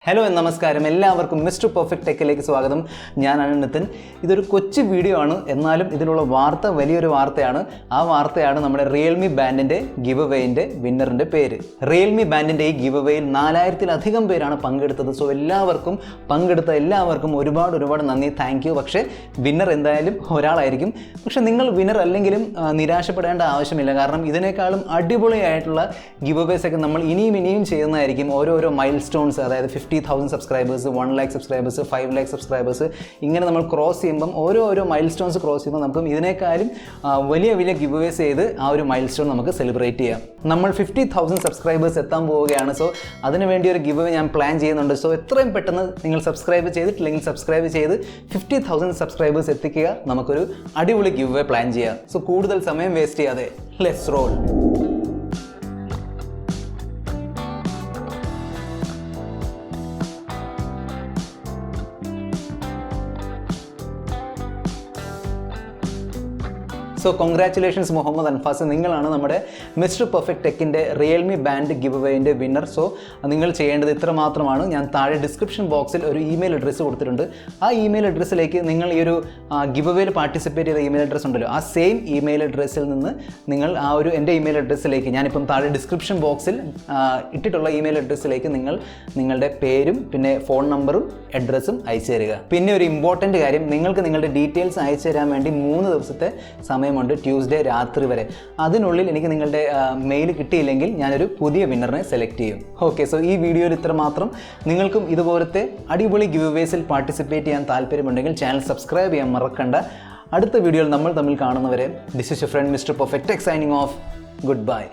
Hello നമസ്കാരം എല്ലാവർക്കും mister perfect ടെക്കിലേക്ക് സ്വാഗതം. ഞാനാണ് നിതിൻ. ഇതൊരു കൊച്ചു വീഡിയോ ആണ്, എന്നാലും ഇതിലുള്ള വാർത്ത വലിയൊരു വാർത്തയാണ്. ആ വാർത്തയാണ് നമ്മുടെ റിയൽമി ബാൻഡിൻ്റെ ഗിവ് അവേയിൻ്റെ വിന്നറിൻ്റെ പേര്. റിയൽമി ബാൻഡിൻ്റെ ഈ ഗിവ് അവേയിൽ 4000-ലധികം പേരാണ് പങ്കെടുത്തത്. സോ പങ്കെടുത്ത എല്ലാവർക്കും ഒരുപാട് നന്ദി, താങ്ക് യു. പക്ഷേ വിന്നർ എന്തായാലും ഒരാളായിരിക്കും. പക്ഷേ നിങ്ങൾ വിന്നർ അല്ലെങ്കിലും നിരാശപ്പെടേണ്ട ആവശ്യമില്ല. കാരണം ഇതിനേക്കാളും അടിപൊളിയായിട്ടുള്ള ഗിവ് അവേസ് ഒക്കെ നമ്മൾ ഇനിയും ചെയ്യുന്നതായിരിക്കും. ഓരോരോ മൈൽ സ്റ്റോൺസ്, അതായത് 50,000 subscribers, 1 lakh subscribers, 5 lakh subscribers, ഇങ്ങനെ നമ്മൾ ക്രോസ് ചെയ്യുമ്പം ഓരോ മൈൽ സ്റ്റോൺസ് ക്രോസ് ചെയ്യുമ്പോൾ നമുക്ക് ഇതിനേക്കാളും വലിയ ഗിവ് അവേസ് ചെയ്ത് ആ ഒരു മൈൽ സ്റ്റോൺ നമുക്ക് സെലിബ്രേറ്റ് ചെയ്യാം. നമ്മൾ 50,000 സബ്സ്ക്രൈബേഴ്സ് എത്താൻ പോവുകയാണ്. സോ അതിനുവേണ്ടി ഒരു ഗിവ് അവേ ഞാൻ പ്ലാൻ ചെയ്യുന്നുണ്ട്. സോ എത്രയും പെട്ടെന്ന് നിങ്ങൾ സബ്സ്ക്രൈബ് ചെയ്തിട്ടില്ലെങ്കിൽ സബ്സ്ക്രൈബ് ചെയ്ത് 50,000 സബ്സ്ക്രൈബേഴ്സ് എത്തിക്കുക. നമുക്കൊരു അടിപൊളി ഗിവ് അവേ പ്ലാൻ ചെയ്യാം. സോ കൂടുതൽ സമയം വേസ്റ്റ് ചെയ്യാതെ let's roll. So congratulations Muhammad Anfas, നിങ്ങളാണ് നമ്മുടെ മിസ്റ്റർ പെർഫെക്റ്റ് ടെക്കിൻ്റെ റിയൽമി ബാൻഡ് ഗിവ് അവേയിൻ്റെ വിന്നർ. സോ നിങ്ങൾ ചെയ്യേണ്ടത് ഇത്ര മാത്രമാണ്. ഞാൻ താഴെ ഡിസ്ക്രിപ്ഷൻ ബോക്സിൽ ഒരു ഇമെയിൽ അഡ്രസ്സ് കൊടുത്തിട്ടുണ്ട്. ആ ഇമെയിൽ അഡ്രസ്സിലേക്ക് നിങ്ങൾ ഈ ഒരു ഗിവ് അവേയിൽ പാർട്ടിസിപ്പേറ്റ് ചെയ്ത ഇമെയിൽ അഡ്രസ്സ് ഉണ്ടല്ലോ, ആ സെയിം ഇമെയിൽ അഡ്രസ്സിൽ നിന്ന് നിങ്ങൾ ആ ഒരു എൻ്റെ ഇമെയിൽ അഡ്രസ്സിലേക്ക്, ഞാനിപ്പം താഴെ ഡിസ്ക്രിപ്ഷൻ ബോക്സിൽ ഇട്ടിട്ടുള്ള ഇമെയിൽ അഡ്രസ്സിലേക്ക് നിങ്ങൾ നിങ്ങളുടെ പേരും പിന്നെ ഫോൺ നമ്പറും അഡ്രസ്സും അയച്ചു തരിക. പിന്നെ ഒരു ഇമ്പോർട്ടൻ്റ് കാര്യം, നിങ്ങൾക്ക് നിങ്ങളുടെ ഡീറ്റെയിൽസ് അയച്ചു തരാൻ വേണ്ടി 3 ദിവസത്തെ സമയമുണ്ട്, ട്യൂസ്ഡേ രാത്രി വരെ. അതിനുള്ളിൽ എനിക്ക് നിങ്ങളുടെ മെയിൽ കിട്ടിയില്ലെങ്കിൽ ഞാനൊരു പുതിയ വിന്നറിനെ സെലക്ട് ചെയ്യും. ഓക്കെ, സോ ഈ വീഡിയോയിൽ ഇത്ര മാത്രം. നിങ്ങൾക്കും ഇതുപോലത്തെ അടിപൊളി ഗിവ് അവേസിൽ പാർട്ടിസിപ്പേറ്റ് ചെയ്യാൻ താല്പര്യമുണ്ടെങ്കിൽ ചാനൽ സബ്സ്ക്രൈബ് ചെയ്യാൻ മറക്കണ്ട. അടുത്ത വീഡിയോയിൽ നമ്മൾ തമ്മിൽ കാണുന്നവരെ this is your friend mister perfect tech signing off. Good bye.